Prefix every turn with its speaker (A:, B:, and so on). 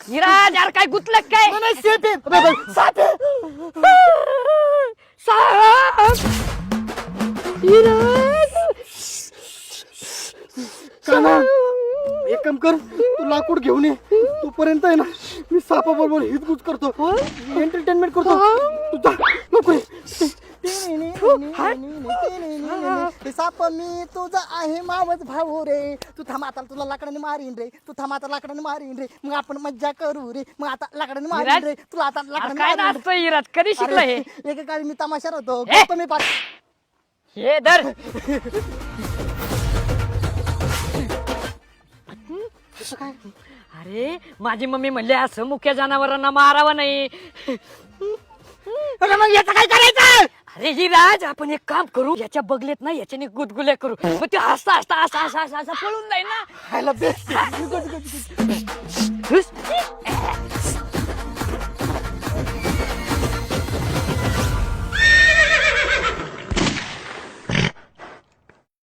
A: विराज यार काय गुतलं काय?
B: नाही सेफ आहे साप आहे. काना एक काम कर तू लाकूड घेऊन ये तोपर्यंत आहे ना मी सापाबरोबर हितगुज करतो एंटरटेनमेंट करतो तू जा नको ये. साप मी तुझा आहे मावस भाऊ रे तू थांब आता तुला लाकडाने मारीन रे तू थांब आता लाकडाने मारीन रे मग आपण मज्जा करू रे मग आता लाकडाने मारीन रे तुला आता लाकडाने
A: काय
B: मारीन रे.
A: नाचतोय विराज? कधी शिकलं हे?
B: एकेकाळी मी तमाशा होतो
A: ए!
B: तुम्ही
A: हे धर.
B: काय
A: अरे माझी मम्मी म्हणली असं मुख्य जनावरांना मारावं नाही.
B: मग याचं काय करायचं?
A: अरे विराज आपण एक काम करू, याच्या बगलेत ना याच्याने गुदगुल्या करू, मग ते हसता हसता असा असा असा असा पळून जाईल ना.
B: खायला बेस्ट